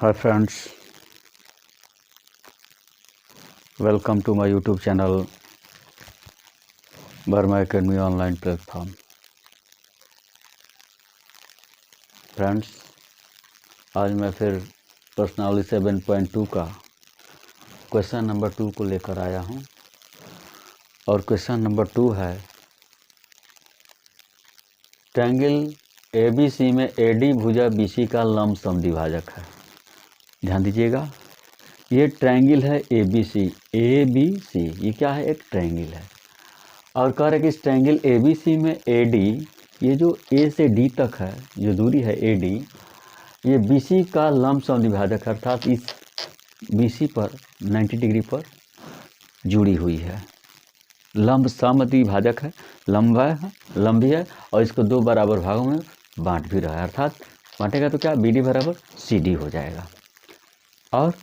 Hi friends, welcome to my YouTube channel Burma Academy online platform. Friends, आज मैं फिर प्रश्नावली 7.2 का क्वेश्चन नंबर 2 को लेकर आया हूं और क्वेश्चन नंबर 2 है ट्रायंगल ABC में AD भुजा BC का लंब समद्विभाजक है। ध्यान दीजिएगा, ये ट्रायंगल है ABC ये क्या है? एक ट्रायंगल है और कह रहे कि इस ट्रायंगल ABC में AD, ये जो A से D तक है, जो दूरी है AD, ये BC का लंब समद्विभाजक है, अर्थात इस BC पर 90 डिग्री पर जुड़ी हुई है। लंब समद्विभाजक है, लंब भी है और इसको दो बराबर भागों में बांट भी रहा है, अर्थात बांटेगा तो क्या BD बराबर CD हो जाएगा। और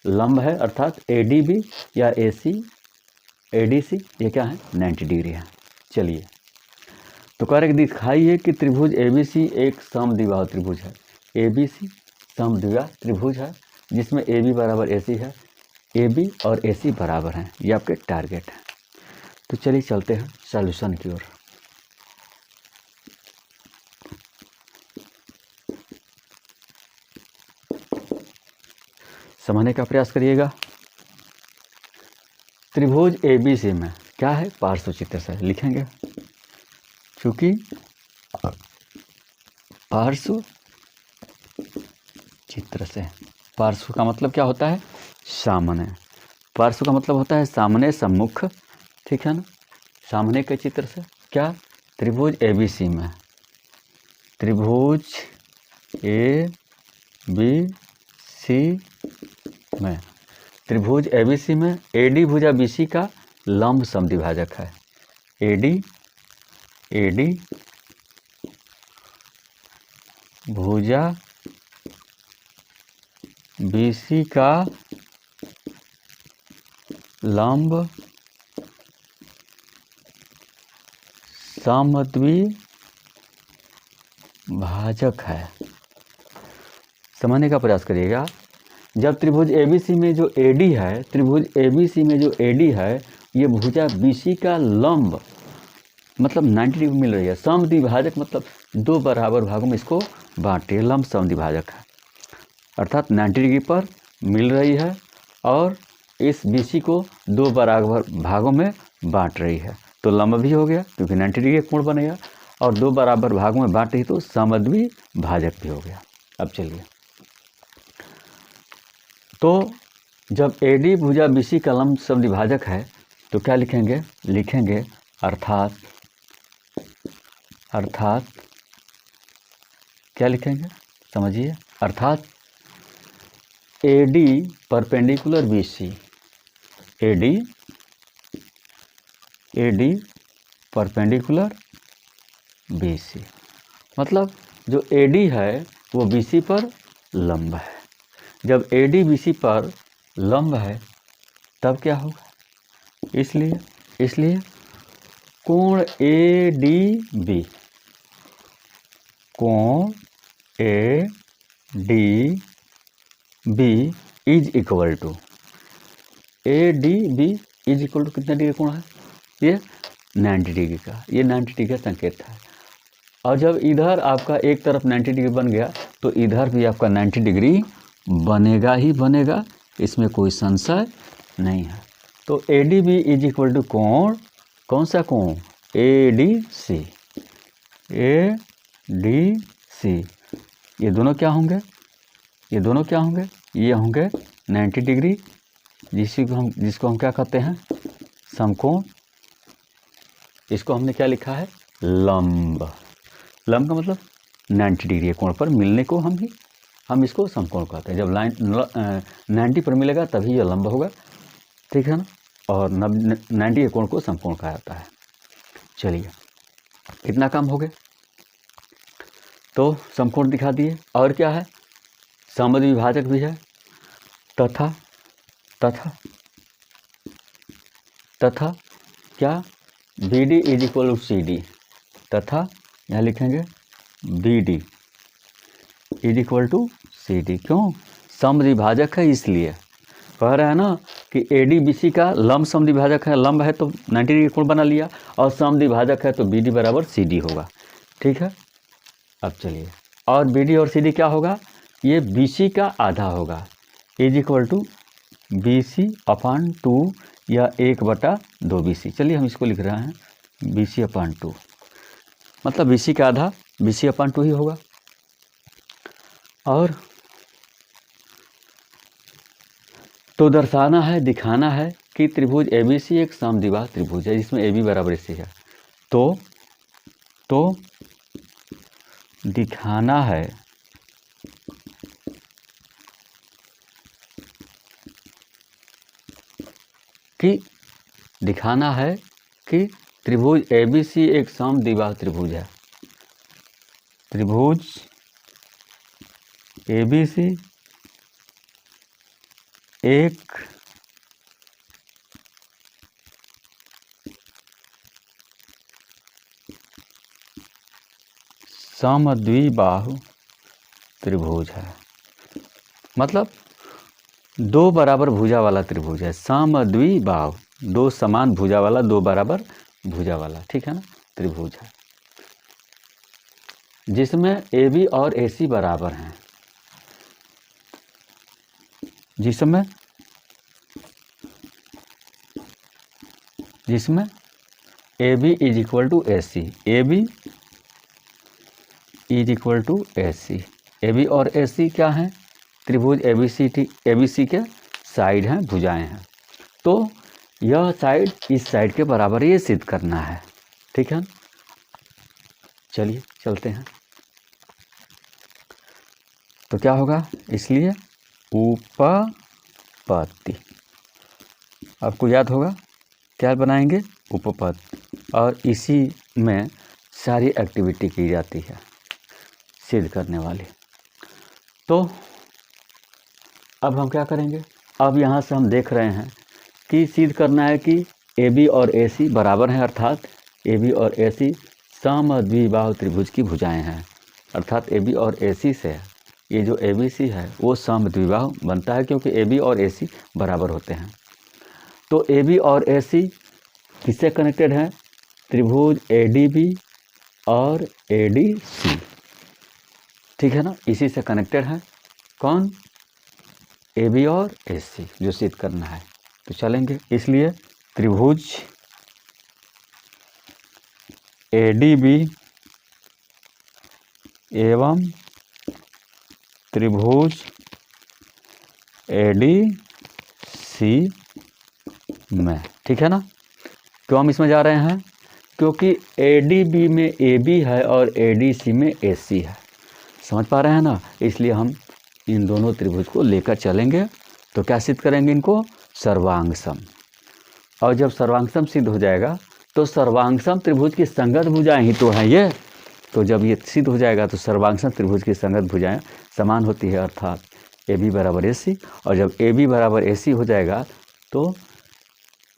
लंब है अर्थात ADB या ADC ये क्या है? 90 डिग्री है। चलिए, तो कह रहे कि दिखाइए कि त्रिभुज ABC एक समद्विबाहु त्रिभुज है। ABC समद्विबाहु त्रिभुज है जिसमें AB बराबर AC है, AB और AC बराबर हैं। ये आपके टारगेट है। तो चलिए चलते हैं सॉल्यूशन की ओर। समझने का प्रयास करिएगा। त्रिभुज ABC में क्या है? पार्श्व चित्र से लिखेंगे, क्योंकि पार्श्व चित्र से, पार्श्व का मतलब क्या होता है? सामने। पार्श्व का मतलब होता है सामने, सम्मुख, ठीक है ना? सामने के चित्र से क्या? त्रिभुज ABC में, त्रिभुज ABC में, त्रिभुज ABC में AD भुजा BC का लंब समद्विभाजक है। AD भुजा BC का लंब समद्विभाजक है। समझने का प्रयास करिएगा। जब त्रिभुज ABC में जो AD है, त्रिभुज ABC में जो AD है, ये भुजा BC का लंब मतलब 90 डिग्री मिल रही है। समद्विभाजक मतलब दो बराबर भागों में इसको बांटे, लंब समद्विभाजक है, अर्थात 90 डिग्री पर मिल रही है और इस BC को दो बराबर भागों में बांट रही है। तो लंब भी हो गया क्योंकि 90 डिग्री कोण बनेगा, और दो बराबर भागों में बांट रही तो समद्विभाजक भी हो गया। अब चलिए, तो जब AD भुजा BC का लंब समद्विभाजक है तो क्या लिखेंगे? लिखेंगे अर्थात क्या लिखेंगे? समझिए, अर्थात AD perpendicular BC, AD perpendicular BC, मतलब जो AD है वो BC पर लंब है। जब AD BC पर लंब है तब क्या होगा? इसलिए कोण ADB, कोण ADB is equal to, ADB is equal to कितना डिग्री कोण है? ये 90 डिग्री का, ये 90 डिग्री का संकेत है। और जब इधर आपका एक तरफ 90 डिग्री बन गया तो इधर भी आपका 90 डिग्री बनेगा ही बनेगा, इसमें कोई संशय नहीं है। तो ADB इज इक्वल टू कोण, कौन सा कोण? ADC। ये दोनों क्या होंगे? ये होंगे 90 डिग्री, जिसको हम क्या कहते हैं? समकोण। इसको हमने क्या लिखा है? लंब का मतलब 90 डिग्री कोण पर मिलने को हम इसको समकोण कहते हैं। जब लाइन 90 पर मिलेगा तभी यह लंब होगा, ठीक है ना? और 90 के कोण को समकोण कहा जाता है। चलिए, कितना काम हो गया? तो समकोण दिखा दिए, और क्या है? समद्विभाजक भी है, तथा क्या? BD is equal to CD, तथा यहाँ लिखेंगे BD is equal to CD। क्यों? समद्विभाजक है, इसलिए कह रहा है ना कि ADBC का लंब समद्विभाजक है, लंब है तो 90 डिग्री कोण बना लिया, और समद्विभाजक है तो BD बराबर CD होगा। ठीक है, अब चलिए, और BD और CD क्या होगा, ये BC का आधा होगा, इज इक्वल टू BC/2 या 1/2 BC। चलिए हम इसको लिख रहे हैं BC/2, मतलब BC का आधा BC/2 ही होगा। और तो दर्शाना है, दिखाना है कि त्रिभुज ABC एक समद्विबाहु त्रिभुज है जिसमें AB बराबर AC है। तो दिखाना है कि त्रिभुज ABC एक समद्विबाहु त्रिभुज है। त्रिभुज ABC एक समद्विबाहु त्रिभुज है, मतलब दो बराबर भुजा वाला त्रिभुज है। समद्विबाहु, दो समान भुजा वाला, दो बराबर भुजा वाला, ठीक है ना, त्रिभुज है जिसमें AB और AC बराबर हैं, जिसमें AB is equal to AC, AB is equal to AC। AB और AC क्या हैं, त्रिभुज ABC के साइड हैं, भुजाएं हैं। तो यह साइड इस साइड के बराबर ये सिद्ध करना है। ठीक है, चलिए चलते हैं। तो क्या होगा, इसलिए उपपत्ति, आपको याद होगा क्या बनाएंगे, उपपत्ति, और इसी में सारी एक्टिविटी की जाती है सिद्ध करने वाली। तो अब हम क्या करेंगे, अब यहाँ से हम देख रहे हैं कि सिद्ध करना है कि AB और AC बराबर हैं, अर्थात AB और AC समद्विबाहु त्रिभुज की भुजाएं हैं, अर्थात AB और AC से ये जो ABC है वो समद्विबाहु बनता है, क्योंकि AB और AC बराबर होते हैं। तो AB और AC किससे कनेक्टेड है, त्रिभुज ADB और ADC, ठीक है ना, इसी से कनेक्टेड है। कौन, AB और AC, जो सिद्ध करना है। तो चलेंगे, इसलिए त्रिभुज ADB एवं त्रिभुज ADC में, ठीक है ना, क्यों हम इसमें जा रहे हैं, क्योंकि ADB में AB है और ADC में AC है, समझ पा रहे हैं ना, इसलिए हम इन दोनों त्रिभुज को लेकर चलेंगे। तो क्या सिद्ध करेंगे, इनको सर्वांग सम, और जब सर्वांग सम सिद्ध हो जाएगा तो सर्वांग सम त्रिभुज की संगत भुजाएं ही तो हैं ये, तो जब ये सिद्ध हो जाएगा तो सर्वांग सम त्रिभुज की संगत भुजाएं समान होती है, अर्थात AB बराबर AC, और जब AB बराबर AC हो जाएगा तो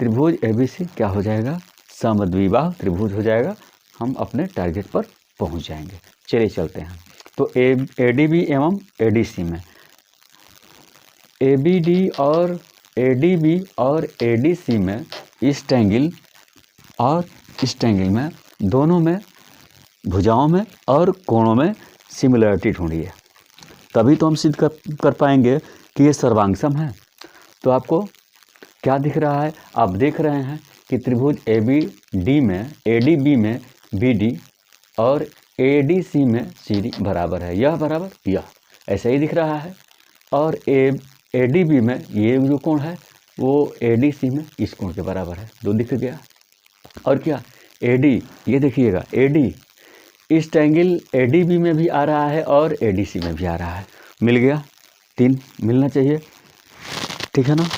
त्रिभुज ABC क्या हो जाएगा, समद्विबाहु त्रिभुज हो जाएगा, हम अपने टारगेट पर पहुंच जाएंगे। चलिए चलते हैं। तो ADB एवं ADC में, ABD और ADB और ADC में इस ट्रायंगल और इस ट्रायंगल में, दोनों में भुजाओं में और कोणों में सिमिलरिटी ढूंढिए, तभी तो हम सिद्ध कर पाएंगे कि ये सर्वांग सम है। तो आपको क्या दिख रहा है, आप देख रहे हैं कि त्रिभुज ABD में, ADB में BD और ADC में CD बराबर है, यह बराबर यह, ऐसा ही दिख रहा है। और ADB में ये जो कोण है वो ADC में इस कोण के बराबर है, दो दिख गया। और क्या, AD, ये देखिएगा AD इस ट्रायंगल ADB में भी आ रहा है और ADC में भी आ रहा है, मिल गया, 3 मिलना चाहिए, ठीक है ना।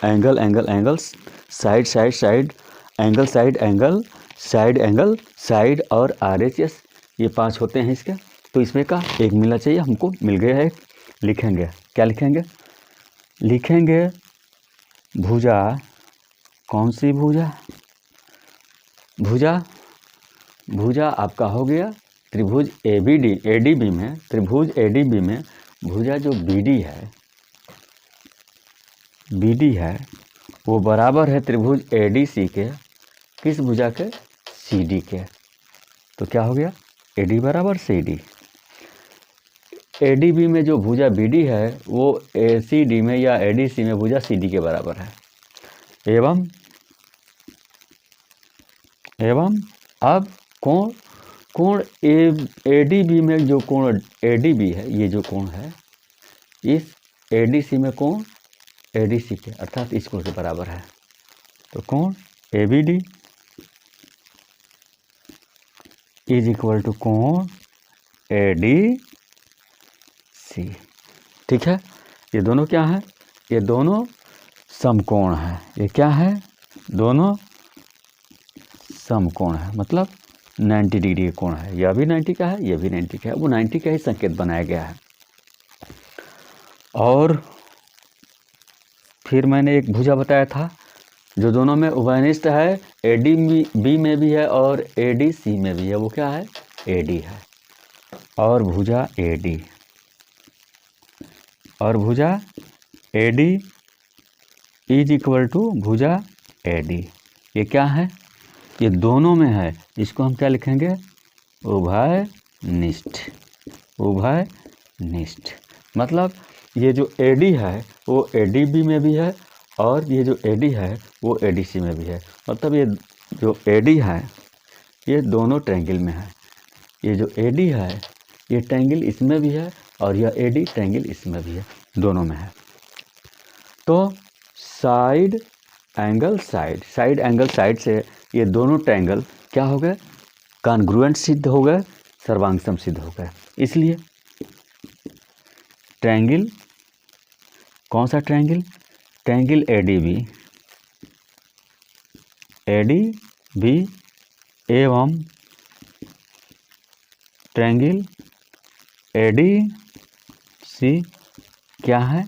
Angle angle angles, side side side, angle side angle, side angle side, और RHS, ये 5 होते हैं इसके। तो इसमें का एक मिलना चाहिए, हमको मिल गया है। लिखेंगे, क्या लिखेंगे, लिखेंगे भुजा, कौन सी भुजा, भुजा आपका हो गया त्रिभुज ADB में, त्रिभुज ADB में भुजा जो BD है वो बराबर है त्रिभुज ADC के, किस भुजा के? CD के। तो क्या हो गया? AD बराबर CD। ADB में जो भुजा BD है वो ACD में या ADC में भुजा CD के बराबर है। एवं अब कोण ADB में जो कोण ADB है, ये जो कोण है इस ADC में कोण ADC के अर्थात इस कोण के बराबर है। तो कोण ABD इज इक्वल टू कोण ADC। ठीक है, ये दोनों क्या है? ये दोनों समकोण है। ये क्या है? दोनों समकोण है, मतलब 90 डिग्री का कोण है। यह भी 90 का है, यह भी 90 का है। वो 90 का ही संकेत बनाया गया है। और फिर मैंने एक भुजा बताया था जो दोनों में उभयनिष्ठ है, ADB में भी है और ADC में भी है। वो क्या है? AD है। और भुजा AD इज इक्वल टू भुजा AD। ये क्या है? ये दोनों में है। इसको हम क्या लिखेंगे? उभयनिष्ठ। मतलब ये जो AD है वो ADB में भी है और ये जो AD है वो ADC में भी है। मतलब ये जो AD है ये दोनों ट्रायंगल में है। ये जो AD है ये ट्रायंगल इसमें भी है और यह AD ट्रायंगल इसमें भी है, दोनों में है। तो साइड एंगल साइड से ये दोनों ट्रायंगल क्या हो गए? कॉन्ग्रुएंट सिद्ध हो गए, सर्वांगसम सिद्ध हो गए। इसलिए ट्रायंगल, कौन सा ट्रायंगल? ट्रायंगल ADB एवं ट्रायंगल ADC क्या है?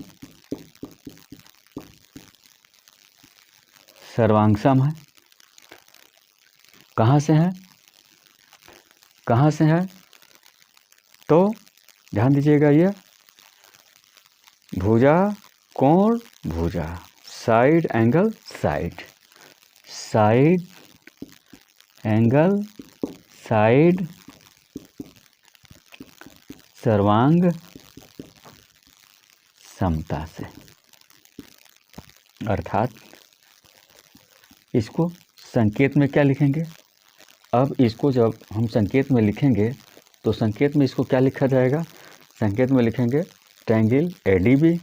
सर्वांगसम है। कहाँ से है? तो ध्यान दीजिएगा, ये भुजा कोण भुजा, side angle side angle side सर्वांग समता से। अर्थात इसको संकेत में क्या लिखेंगे? अब इसको जब हम संकेत में लिखेंगे तो संकेत में इसको क्या लिखा जाएगा? संकेत में लिखेंगे ट्रायंगल ADB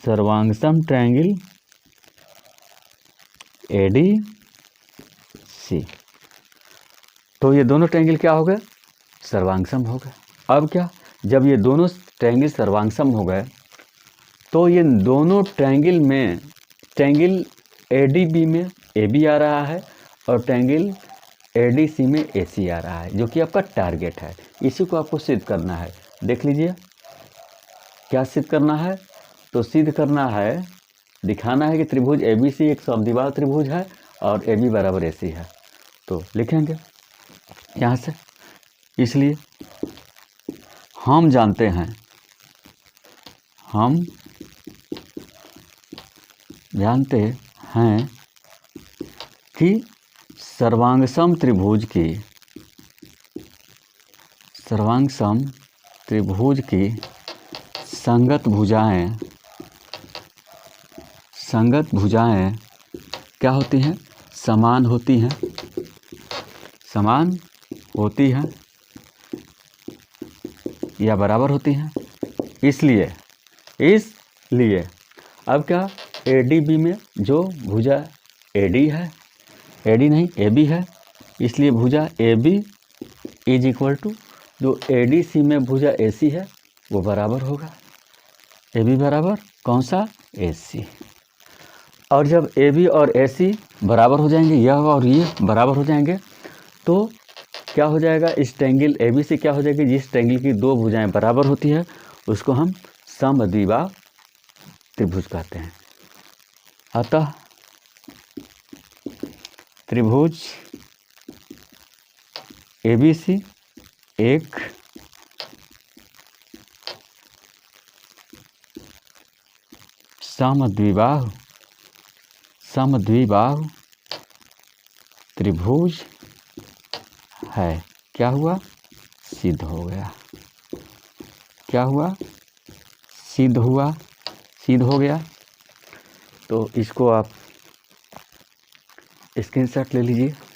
सर्वांगसम ट्रायंगल ADC। तो ये दोनों ट्रायंगल क्या हो गए? सर्वांगसम हो गए। अब क्या, जब ये दोनों ट्रायंगल सर्वांगसम हो गए तो ये दोनों ट्रायंगल में, ट्रायंगल ADB में AB आ रहा है और ट्रायंगल ADC में AC आ रहा है, जो कि आपका टारगेट है। इसी को आपको सिद्ध करना है। देख लीजिए क्या सिद्ध करना है। तो सिद्ध करना है, दिखाना है कि त्रिभुज ABC एक समद्विबाहु त्रिभुज है और AB बराबर AC है। तो लिखेंगे यहाँ से। इसलिए हम जानते हैं कि सर्वांगसम त्रिभुज की संगत भुजाएं क्या होती हैं? समान होती हैं या बराबर होती हैं। इसलिए अब क्या, ADB में जो भुजा AD है, AD नहीं AB है, इसलिए भुजा AB इज इक्वल टू जो ADC में भुजा AC है वो बराबर होगा। AB बराबर कौन सा? AC। और जब AB और AC बराबर हो जाएंगे, यह और ये बराबर हो जाएंगे, तो क्या हो जाएगा? इस ट्रायंगल AB से क्या हो जाएगी? जिस ट्रायंगल की दो भुजाएं बराबर होती है उसको हम समद्विबाहु त्रिभुज कहते हैं। अतः त्रिभुज ABC एक समद्विबाहु त्रिभुज है। क्या हुआ? सिद्ध हो गया। क्या हुआ? सिद्ध हुआ, सिद्ध हो गया। तो इसको आप स्क्रीनशॉट ले लीजिए।